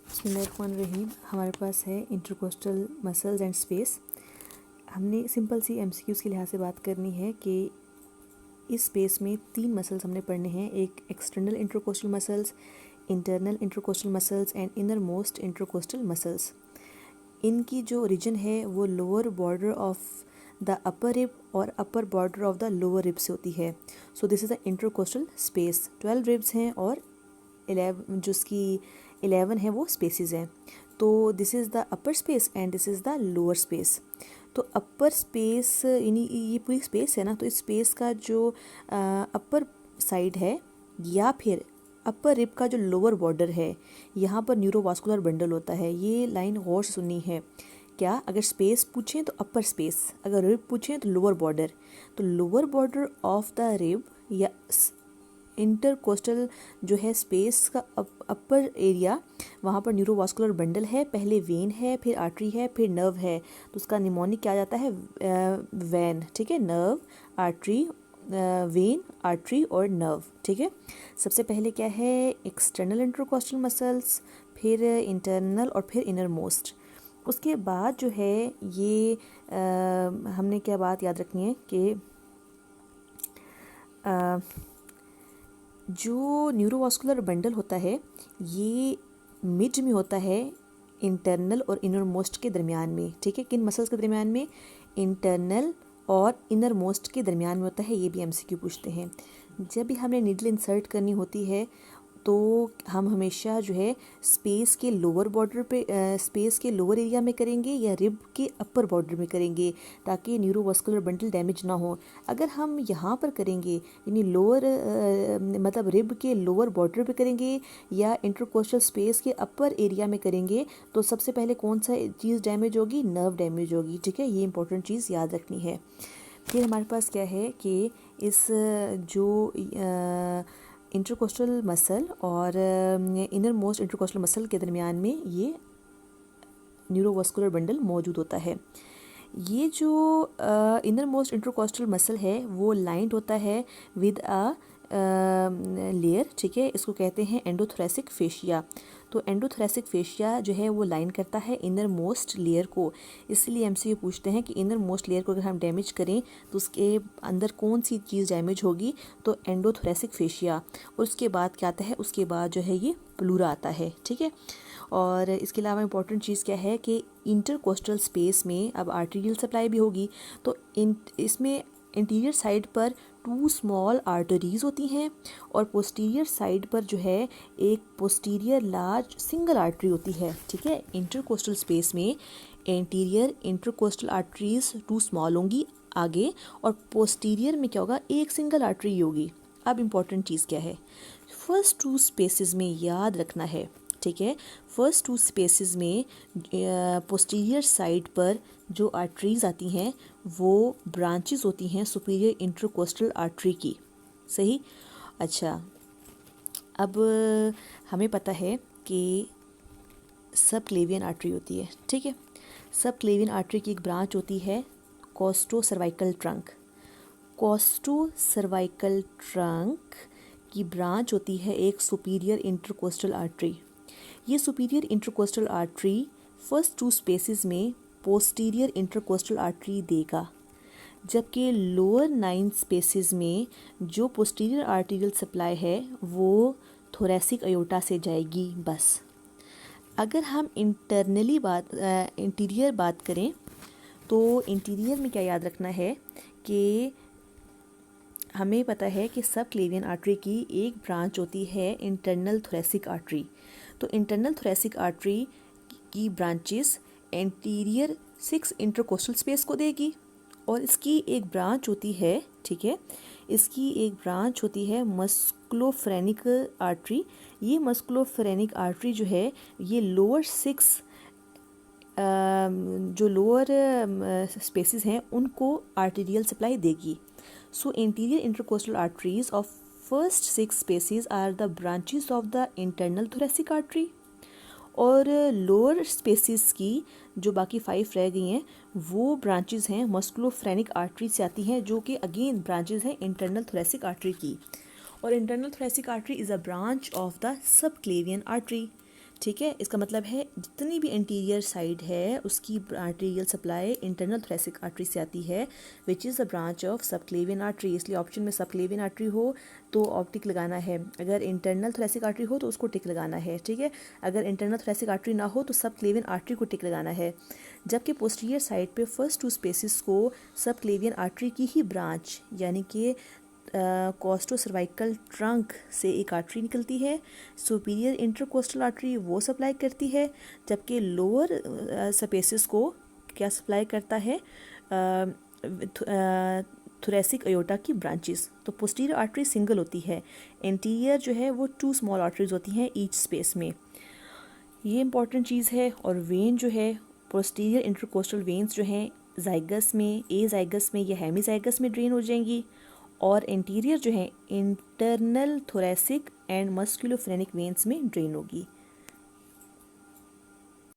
बिस्मिल्लाहिर्रहमानिर्रहीम। हमारे पास है इंटरकोस्टल मसल्स एंड स्पेस। हमने सिंपल सी एमसीक्यूज़ के लिहाज से बात करनी है कि इस स्पेस में 3 मसल्स हमने पढ़ने हैं। एक external intercostal muscles, internal intercostal muscles and innermost intercostal muscles. इनकी जो ओरिजिन है वो lower border of the upper rib और upper border of the lower rib से होती है। So this is the intercostal space. 12 ribs हैं और 11 जो उसकी 11 है वो स्पेसिस हैं। तो this is the upper space and this is the lower space. तो अपर स्पेस यानी ये पूरी स्पेस है ना, तो इस स्पेस का जो अपर साइड है या फिर अपर रिब का जो लोअर बॉर्डर है, यहाँ पर न्यूरोवास्कुलर बंडल होता है। ये लाइन गौर से सुननी है। क्या अगर स्पेस पूछें तो अपर स्पेस, अगर रिब पूछें तो लोअर बॉर्डर। तो lower border of the rib या इंटरकोस्टल जो है स्पेस का अपर एरिया, वहाँ पर न्यूरोवास्कुलर बंडल है। पहले वेन है, फिर आर्टरी है, फिर नर्व है। तो उसका निमोनिक क्या आ जाता है? वैन। ठीक है, नर्व, आर्टरी, वेन, आर्टरी और नर्व। ठीक है, सबसे पहले क्या है? एक्सटर्नल इंटरकोस्टल मसल्स, फिर इंटरनल और फिर इनर मोस्ट। उसके बाद जो है ये हमने क्या बात याद रखनी है कि जो न्यूरोवास्कुलर बंडल होता है ये मिड में होता है, इंटरनल और इनर मोस्ट के दरमियान में। ठीक है, किन मसल्स के दरमियान में? इंटरनल और इनर मोस्ट के दरमियान में होता है। ये भी एमसीक्यू पूछते हैं। जब भी हमने नीडल इंसर्ट करनी होती है तो हम हमेशा जो है स्पेस के लोअर बॉर्डर पे स्पेस के लोअर एरिया में करेंगे या रिब के अपर बॉर्डर में करेंगे, ताकि न्यूरोवास्कुलर बंडल डैमेज ना हो। अगर हम यहाँ पर करेंगे यानी लोअर मतलब रिब के लोअर बॉर्डर पे करेंगे या इंटरकोस्टल स्पेस के अपर एरिया में करेंगे, तो सबसे पहले कौन सा चीज़ डैमेज होगी? नर्व डैमेज होगी। ठीक है, ये इंपॉर्टेंट चीज़ याद रखनी है। फिर हमारे पास क्या है कि इस जो इंटरकोस्टल मसल और इनर मोस्ट इंटरकोस्टल मसल के दरमियान में ये न्यूरोवास्कुलर बंडल मौजूद होता है। ये जो इनर मोस्ट इंटरकोस्टल मसल है वो लाइंड होता है विद अ लेयर। ठीक है, इसको कहते हैं एंडोथोरेसिक फेशिया। तो एंडोथोरेसिक फेशिया जो है वो लाइन करता है इनर मोस्ट लेयर को। इसलिए हमसे ये पूछते हैं कि इनर मोस्ट लेयर को अगर हम डैमेज करें तो उसके अंदर कौन सी चीज़ डैमेज होगी? तो एंडोथोरेसिक फेशिया। और उसके बाद क्या आता है? उसके बाद जो है ये प्लूरा आता है। ठीक है, और इसके अलावा इंपॉर्टेंट चीज़ क्या है कि इंटरकोस्टल स्पेस में अब आर्टेरियल सप्लाई भी होगी। तो इसमें इंटीरियर साइड पर 2 स्मॉल आर्टरीज होती हैं और पोस्टीरियर साइड पर जो है एक पोस्टीरियर लार्ज सिंगल आर्टरी होती है। ठीक है, इंटरकोस्टल स्पेस में इंटीरियर इंटरकोस्टल आर्टरीज 2 स्मॉल होंगी आगे, और पोस्टीरियर में क्या होगा? एक सिंगल आर्टरी होगी। अब इम्पॉर्टेंट चीज़ क्या है? फर्स्ट 2 स्पेसेस में याद रखना है। ठीक है, फर्स्ट 2 स्पेसेस में पोस्टीरियर साइड पर जो आर्टरीज आती हैं वो ब्रांचेस होती हैं सुपीरियर इंटरकोस्टल आर्टरी की। सही। अच्छा, अब हमें पता है कि सब क्लेवियन आर्टरी होती है। ठीक है, सब क्लेवियन आर्टरी की एक ब्रांच होती है costo cervical trunk. Costo cervical trunk की ब्रांच होती है एक सुपीरियर इंटरकोस्टल आर्टरी। ये superior intercostal artery first 2 spaces में पोस्टीरियर इंटरकोस्टल आर्टरी देगा, जबकि लोअर 9 स्पेसेस में जो पोस्टीरियर आर्टेरियल सप्लाई है वो थोरेसिक अयोटा से जाएगी बस। अगर हम इंटीरियर बात करें तो इंटीरियर में क्या याद रखना है कि हमें पता है कि सब क्लेवियन आर्टरी की एक ब्रांच होती है इंटरनल थोरेसिक आर्टरी। तो इंटरनल थोरेसिक आर्टरी की ब्रांचेस एंटीरियर 6 इंटरकोस्टल स्पेस को देगी, और इसकी एक ब्रांच होती है, ठीक है, इसकी एक ब्रांच होती है मस्कुलोफ्रेनिक आर्टरी। ये मस्कुलोफ्रेनिक आर्टरी जो है ये लोअर 6 जो लोअर स्पेसेस हैं उनको आर्टेरियल सप्लाई देगी। So interior intercostal arteries of first 6 spaces are the branches of the internal thoracic artery, और लोअर स्पेसेस की जो बाकी 5 रह गई हैं वो ब्रांचेस हैं मस्कुलोफ्रेनिक आर्टरी से आती हैं, जो कि अगेन ब्रांचेस हैं इंटरनल थोरेसिक आर्टरी की। और internal thoracic artery is a branch of the subclavian artery. ठीक है, इसका मतलब है जितनी भी इंटीरियर साइड है उसकी arterial supply internal thoracic artery से आती है, which is the branch of subclavian artery. इसलिए ऑप्शन में सबक्लेवियन आर्टरी हो तो ऑप्टिक लगाना है, अगर इंटरनल थोरेसिक आर्टरी हो तो उसको टिक लगाना है। ठीक है, अगर इंटरनल थोरेसिक आर्टरी ना हो तो सबक्लेवियन आर्टरी को टिक लगाना है। जबकि पोस्टीरियर साइड पे फर्स्ट 2 स्पेसिस को सबक्लेवियन आर्टरी की ही ब्रांच यानी कि कोस्टो सर्वाइकल ट्रंक से एक आर्टरी निकलती है, सुपीरियर इंटरकोस्टल आर्टरी वो सप्लाई करती है, जबकि लोअर स्पेसिस को क्या सप्लाई करता है, थोरेसिक अयोटा की ब्रांचेस। तो पोस्टीरियर आर्टरी सिंगल होती है, इंटीरियर जो है वो 2 स्मॉल आर्टरीज होती हैं ईच स्पेस में, ये इंपॉर्टेंट चीज़ है। और वेन जो है पोस्टीरियर इंटरकोस्टल वेन्स जो हैं जाइगस में, ए जाइगस में या हेमीजाइगस में ड्रेन हो जाएंगी, और इंटीरियर जो है इंटरनल थोरेसिक एंड मस्कुलोफ्रेनिक वेन्स में ड्रेन होगी।